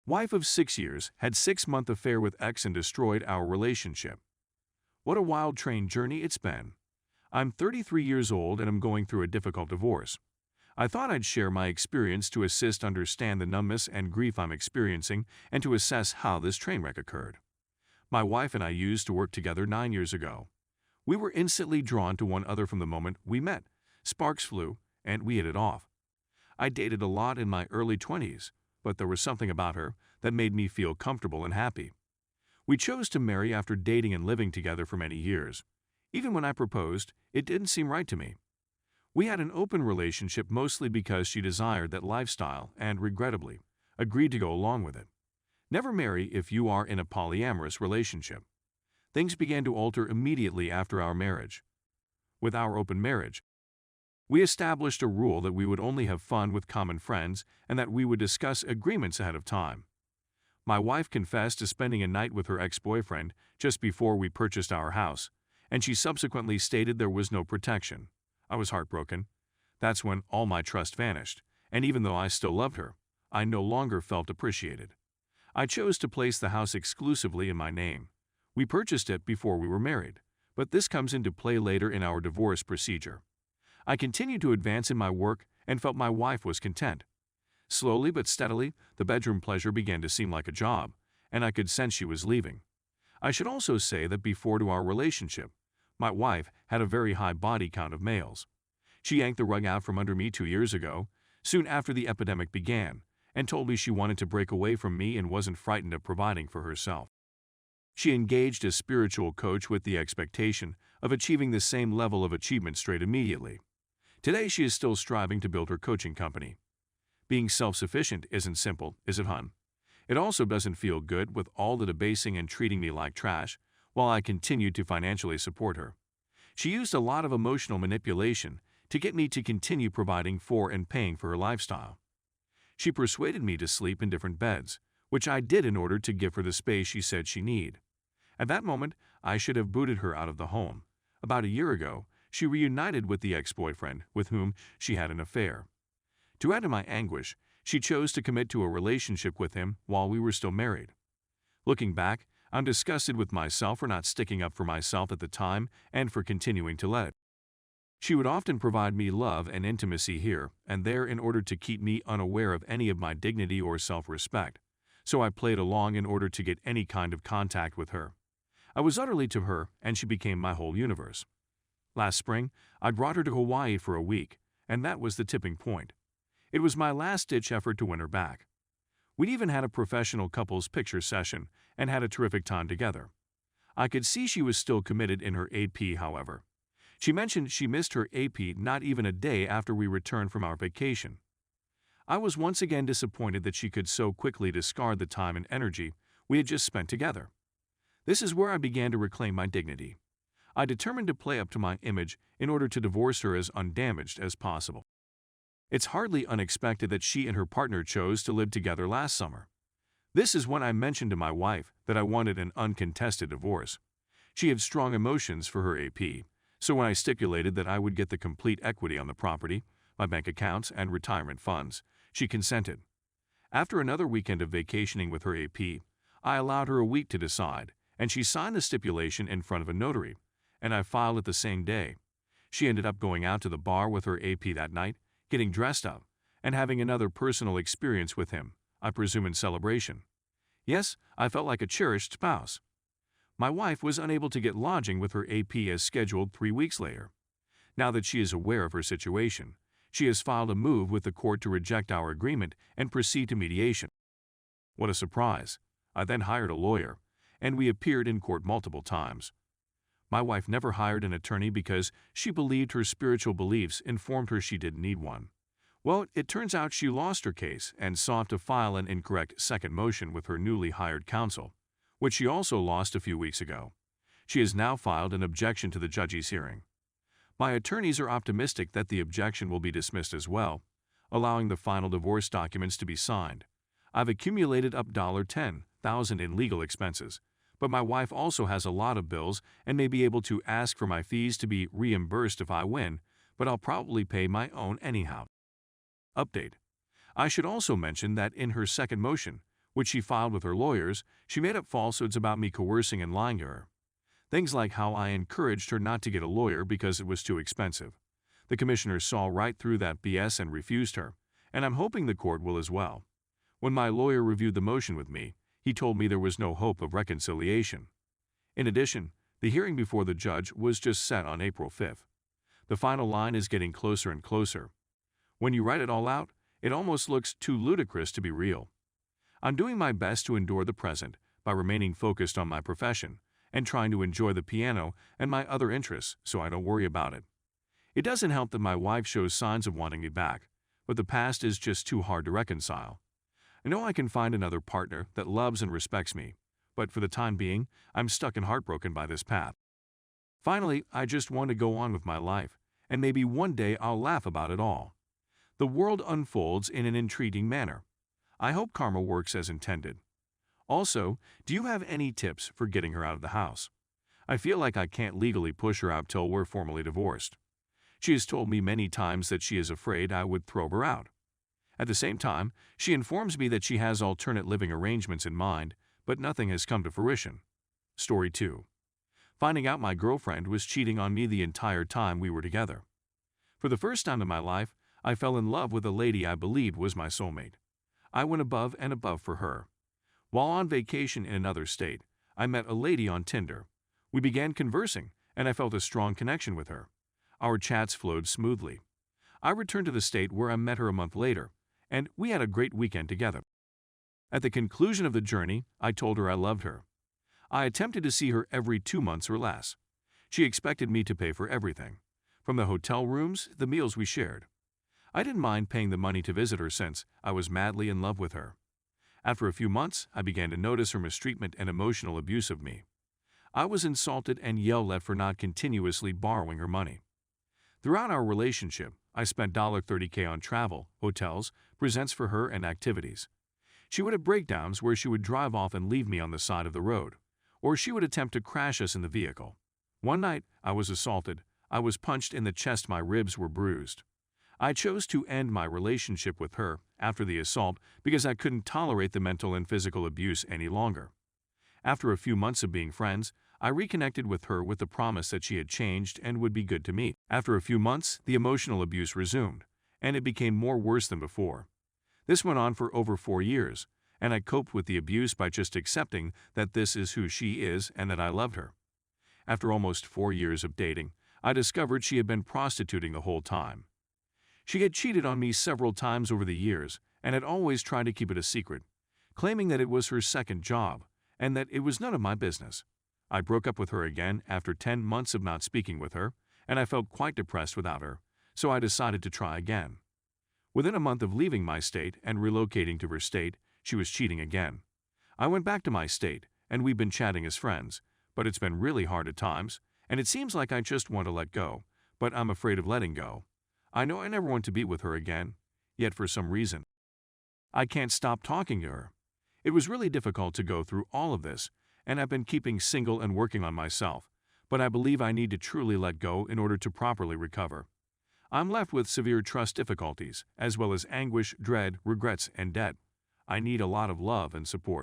Wife of 6 years, had 6-month affair with ex and destroyed our relationship. What a wild train journey it's been. I'm 33 years old and I'm going through a difficult divorce. I thought I'd share my experience to assist understand the numbness and grief I'm experiencing and to assess how this train wreck occurred. My wife and I used to work together 9 years ago. We were instantly drawn to one another from the moment we met. Sparks flew, and we hit it off. I dated a lot in my early 20s, but there was something about her that made me feel comfortable and happy. We chose to marry after dating and living together for many years. Even when I proposed, it didn't seem right to me. We had an open relationship mostly because she desired that lifestyle and, regrettably, agreed to go along with it. Never marry if you are in a polyamorous relationship. Things began to alter immediately after our marriage. With our open marriage, we established a rule that we would only have fun with common friends and that we would discuss agreements ahead of time. My wife confessed to spending a night with her ex-boyfriend just before we purchased our house, and she subsequently stated there was no protection. I was heartbroken. That's when all my trust vanished, and even though I still loved her, I no longer felt appreciated. I chose to place the house exclusively in my name. We purchased it before we were married, but this comes into play later in our divorce procedure. I continued to advance in my work and felt my wife was content. Slowly but steadily, the bedroom pleasure began to seem like a job, and I could sense she was leaving. I should also say that before to our relationship, my wife had a very high body count of males. She yanked the rug out from under me 2 years ago, soon after the epidemic began, and told me she wanted to break away from me and wasn't frightened of providing for herself. She engaged a spiritual coach with the expectation of achieving the same level of achievement straight immediately. Today she is still striving to build her coaching company. Being self-sufficient isn't simple, is it, hun? It also doesn't feel good with all the debasing and treating me like trash, while I continued to financially support her. She used a lot of emotional manipulation to get me to continue providing for and paying for her lifestyle. She persuaded me to sleep in different beds, which I did in order to give her the space she said she needed. At that moment, I should have booted her out of the home. About a year ago, she reunited with the ex-boyfriend with whom she had an affair. To add to my anguish, she chose to commit to a relationship with him while we were still married. Looking back, I'm disgusted with myself for not sticking up for myself at the time and for continuing to let it. She would often provide me love and intimacy here and there in order to keep me unaware of any of my dignity or self-respect, so I played along in order to get any kind of contact with her. I was utterly to her, and she became my whole universe. Last spring, I brought her to Hawaii for a week, and that was the tipping point. It was my last-ditch effort to win her back. We'd even had a professional couples picture session and had a terrific time together. I could see she was still committed in her AP, however. She mentioned she missed her AP not even a day after we returned from our vacation. I was once again disappointed that she could so quickly discard the time and energy we had just spent together. This is where I began to reclaim my dignity. I determined to play up to my image in order to divorce her as undamaged as possible. It's hardly unexpected that she and her partner chose to live together last summer. This is when I mentioned to my wife that I wanted an uncontested divorce. She had strong emotions for her AP, so when I stipulated that I would get the complete equity on the property, my bank accounts, and retirement funds, she consented. After another weekend of vacationing with her AP, I allowed her a week to decide, and she signed the stipulation in front of a notary, and I filed it the same day. She ended up going out to the bar with her AP that night, getting dressed up, and having another personal experience with him, I presume in celebration. Yes, I felt like a cherished spouse. My wife was unable to get lodging with her AP as scheduled 3 weeks later. Now that she is aware of her situation, she has filed a move with the court to reject our agreement and proceed to mediation. What a surprise! I then hired a lawyer, and we appeared in court multiple times. My wife never hired an attorney because she believed her spiritual beliefs informed her she didn't need one. Well, it turns out she lost her case and sought to file an incorrect second motion with her newly hired counsel, which she also lost a few weeks ago. She has now filed an objection to the judge's hearing. My attorneys are optimistic that the objection will be dismissed as well, allowing the final divorce documents to be signed. I've accumulated up $10,000 in legal expenses, but my wife also has a lot of bills and may be able to ask for my fees to be reimbursed if I win, but I'll probably pay my own anyhow. Update. I should also mention that in her second motion, which she filed with her lawyers. She made up falsehoods about me coercing and lying to her. Things like how I encouraged her not to get a lawyer because it was too expensive. The commissioner saw right through that BS and refused her, and I'm hoping the court will as well. When my lawyer reviewed the motion with me, he told me there was no hope of reconciliation. In addition, the hearing before the judge was just set on April 5th. The final line is getting closer and closer. When you write it all out, it almost looks too ludicrous to be real. I'm doing my best to endure the present by remaining focused on my profession and trying to enjoy the piano and my other interests so I don't worry about it. It doesn't help that my wife shows signs of wanting me back, but the past is just too hard to reconcile. I know I can find another partner that loves and respects me, but for the time being, I'm stuck and heartbroken by this path. Finally, I just want to go on with my life, and maybe one day I'll laugh about it all. The world unfolds in an intriguing manner. I hope karma works as intended. Also, do you have any tips for getting her out of the house? I feel like I can't legally push her out till we're formally divorced. She has told me many times that she is afraid I would throw her out. At the same time, she informs me that she has alternate living arrangements in mind, but nothing has come to fruition. Story 2. Finding out my girlfriend was cheating on me the entire time we were together. For the first time in my life, I fell in love with a lady I believed was my soulmate. I went above and above for her. While on vacation in another state, I met a lady on Tinder. We began conversing, and I felt a strong connection with her. Our chats flowed smoothly. I returned to the state where I met her a month later, and we had a great weekend together. At the conclusion of the journey, I told her I loved her. I attempted to see her every 2 months or less. She expected me to pay for everything, from the hotel rooms to the meals we shared. I didn't mind paying the money to visit her since I was madly in love with her. After a few months, I began to notice her mistreatment and emotional abuse of me. I was insulted and yelled at for not continuously borrowing her money. Throughout our relationship, I spent $30K on travel, hotels, presents for her, and activities. She would have breakdowns where she would drive off and leave me on the side of the road, or she would attempt to crash us in the vehicle. One night, I was assaulted. I was punched in the chest, my ribs were bruised. I chose to end my relationship with her after the assault because I couldn't tolerate the mental and physical abuse any longer. After a few months of being friends, I reconnected with her with the promise that she had changed and would be good to me. After a few months, the emotional abuse resumed, and it became more worse than before. This went on for over 4 years, and I coped with the abuse by just accepting that this is who she is and that I loved her. After almost 4 years of dating, I discovered she had been prostituting the whole time. She had cheated on me several times over the years and had always tried to keep it a secret, claiming that it was her second job and that it was none of my business. I broke up with her again after 10 months of not speaking with her, and I felt quite depressed without her, so I decided to try again. Within a month of leaving my state and relocating to her state, she was cheating again. I went back to my state, and we've been chatting as friends, but it's been really hard at times, and it seems like I just want to let go, but I'm afraid of letting go. I know I never want to be with her again, yet for some reason, I can't stop talking to her. It was really difficult to go through all of this, and I've been keeping single and working on myself, but I believe I need to truly let go in order to properly recover. I'm left with severe trust difficulties, as well as anguish, dread, regrets, and debt. I need a lot of love and support.